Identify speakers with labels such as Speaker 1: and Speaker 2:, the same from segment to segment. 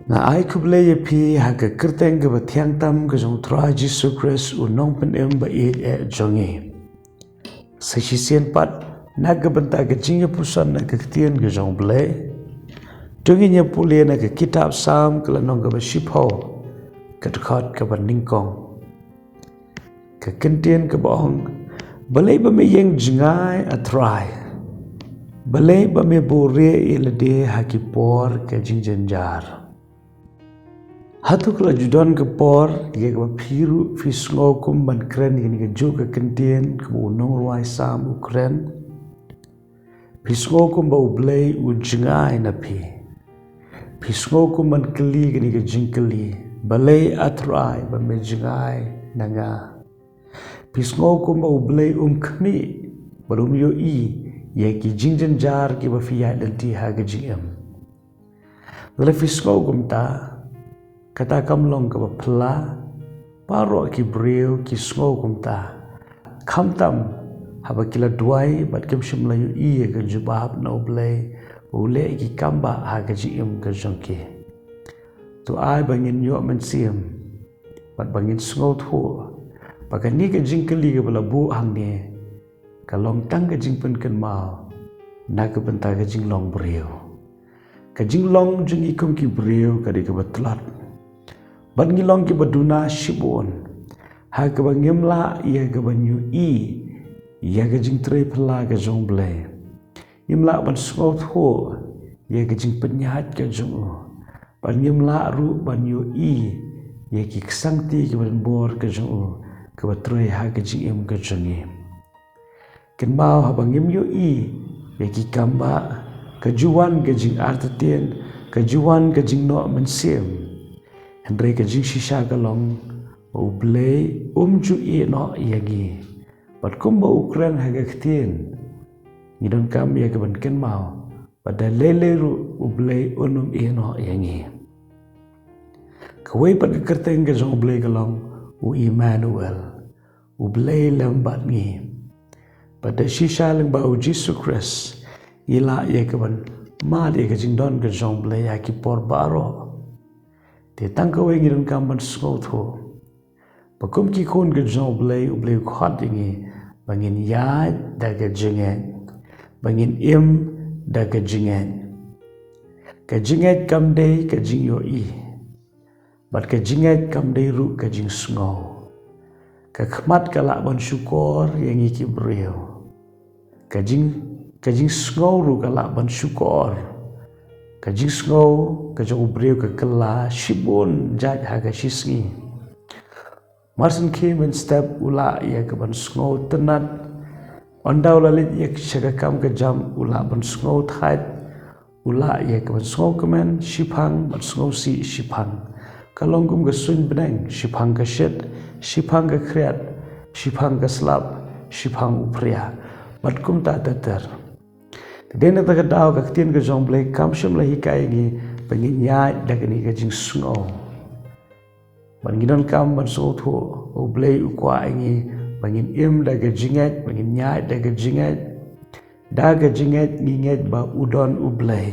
Speaker 1: Na ai ku blei ye pi ha ka kerteng ke bathiang tam ke jong tra Jesus Christ u nong pen em ba e jongi sa shi sien pat na ke benta ke jingpuson na ke tien ke jong blei jongi nya pule na ke kitab sam ke lanong ke ba shipho ke khot ke ba ningkong ke kentien ke bong balai ba me yeng jngai atrai balai ba me bore ele de ha ki por ke jingjenjar Hato U Blei ke por ye ke phiru fisngo kum ban kren ye ke jo ke kentien ke unong ruai sam ukren fisngo kum ba U Blei u jngai na fisngo kum ban kli ke jingkli balai atrai ba me jngai nanga fisngo kum ba U Blei khmi barum yo I ye ki jingjenjar ki ba fiya lenti ha ke jim le fisngo kum ta kata kamlong ke bapla paro ki breu ki sngo kumta kamtam haba kila duai bat kem shimla yu I ke jubab na U Blei ule ki kamba ha ke jim ke jongke to ai bangin yo men sim bat bangin sngo thu pakani ke jingkeli ke balabu hangne kalong tang ke jingpen ken mau na ke benta ke jinglong breu ke jinglong jing ikum ki breu ke de ke batlat ban ngilong ki baduna shibon ha ke bangimla ia ke banyu I ia ke jing tre pla ke jong blei imla ban sngot ho ia ke jing penyat ke jong ban ngimla ru ban yu I ia ki ksangti ke ban bor ke jong ke batroi ha ke jing em ke jongi ken mau ha bangim yu I ia ki kamba ke juan ke jing artatien ke juan ke jing no mensiem Andre ke jing shisha kalong U Blei ju I no yagi bat kumba ukren ha gaktien ni don kam ya ke ban ken mau pada lele ru U Blei unum I no yangi kawai pat kerteng ke jong U Blei kalong U Emmanuel U Blei lambat ngi pada shisha lang ba U Jesus Christ ila ya ke ban ma dia ke jing don ke jong Blei ya ki por baro Te tangka wengi dan kamban sngot ho. Pakum ki kon ke jong U Blei khot ingi bangin ya da ke jinget. Bangin im da ke jinget. Ke jinget kam dei ke jing yo I. Bat ke jinget kam dei ru ke jing sngo. Ke khmat ke lak ban syukur yang iki breu. Ke jing sngo ru ke lak ban syukur. Kajing sngo kajong U Blei ke kela shibun jaj ha ke shisngi marsen kim en step ula ya ke ban sngo tenat ondau lalit ya ke kam ke jam ula ban sngo thait ula ya ke ban sngo kemen shipang ban sngo si shipang kalongkum ke sun beneng shipang ke shet shipang ke kriat shipang ke slap shipang upria bat kum ta teter Dena ta kadau ka tien ke jong Blei kam shim la hikai ni pengin nya da ke ni ke jing sngo ban ginon kam ban so tho U Blei u kwa ngi pengin im da ke jinget pengin nya da ke jinget da ke jinget nginget ba udon U Blei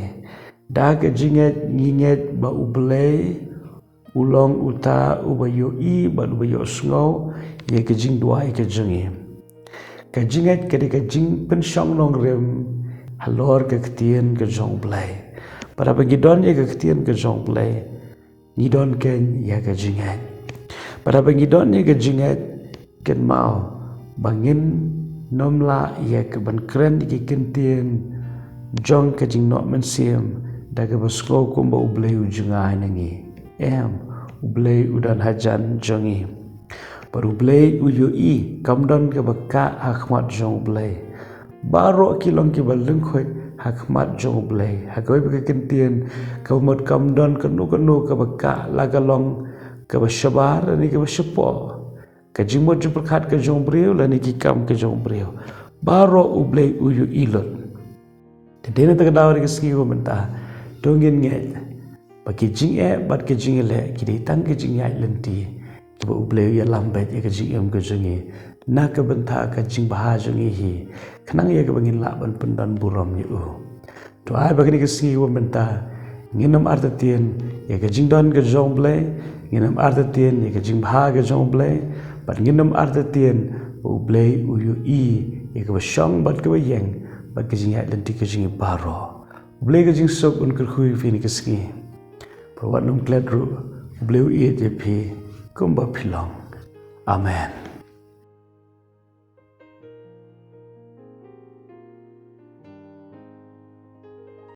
Speaker 1: da ke jinget nginget ba U Blei ulong uta u ba yo I ba u ba yo sngo ye ke jing dua ke jongi ke jinget ke de ke jing pen shong nong rem halor ke ketien ke jong Blei pada bagi don ye ke ketien ke jong Blei ni don ken ya ke jinget pada bagi don ye ke jinget ken mau bangin nomla ye ke ban kren ke kentien jong ke jing no men siem da ke basko kumba U Blei u jngai nangi U Blei udan hajan jongi par U Blei u yo I kamdon ke baka akhmat jong Blei baro kilong ki balung khoi hakmat jong U Blei hakoi be kentien ka mod kam don kanu ka baka lagalong ka bashabar ni ka bashapo ka jimot jupakhat ka jong breu la ni ki kam ka jong breu baro U Blei u yu ilot te dena ta dawar ke ski ko menta dongin nge baki jing bat ke jing le ki de tang ke jing ai lenti ki U Blei ya lambet ya ka jing em ka jongi na ka benta ka jing baha jongi hi kanang ya ka bangin laban pendan buram ni to ai bagini ke singi wo benta nginam artatien ye ka jing don ka jong blei nginam arta tien ye ka jing bha ka jong blei bat nginam arta tien u blei u yu i ye ka shong bat ka yeng bat ka jing lan ti ka jing baro u blei ka jing sok un ka khui fi ni ka ski pro wat num klet ru u blei u i je phi kum ba philong amen.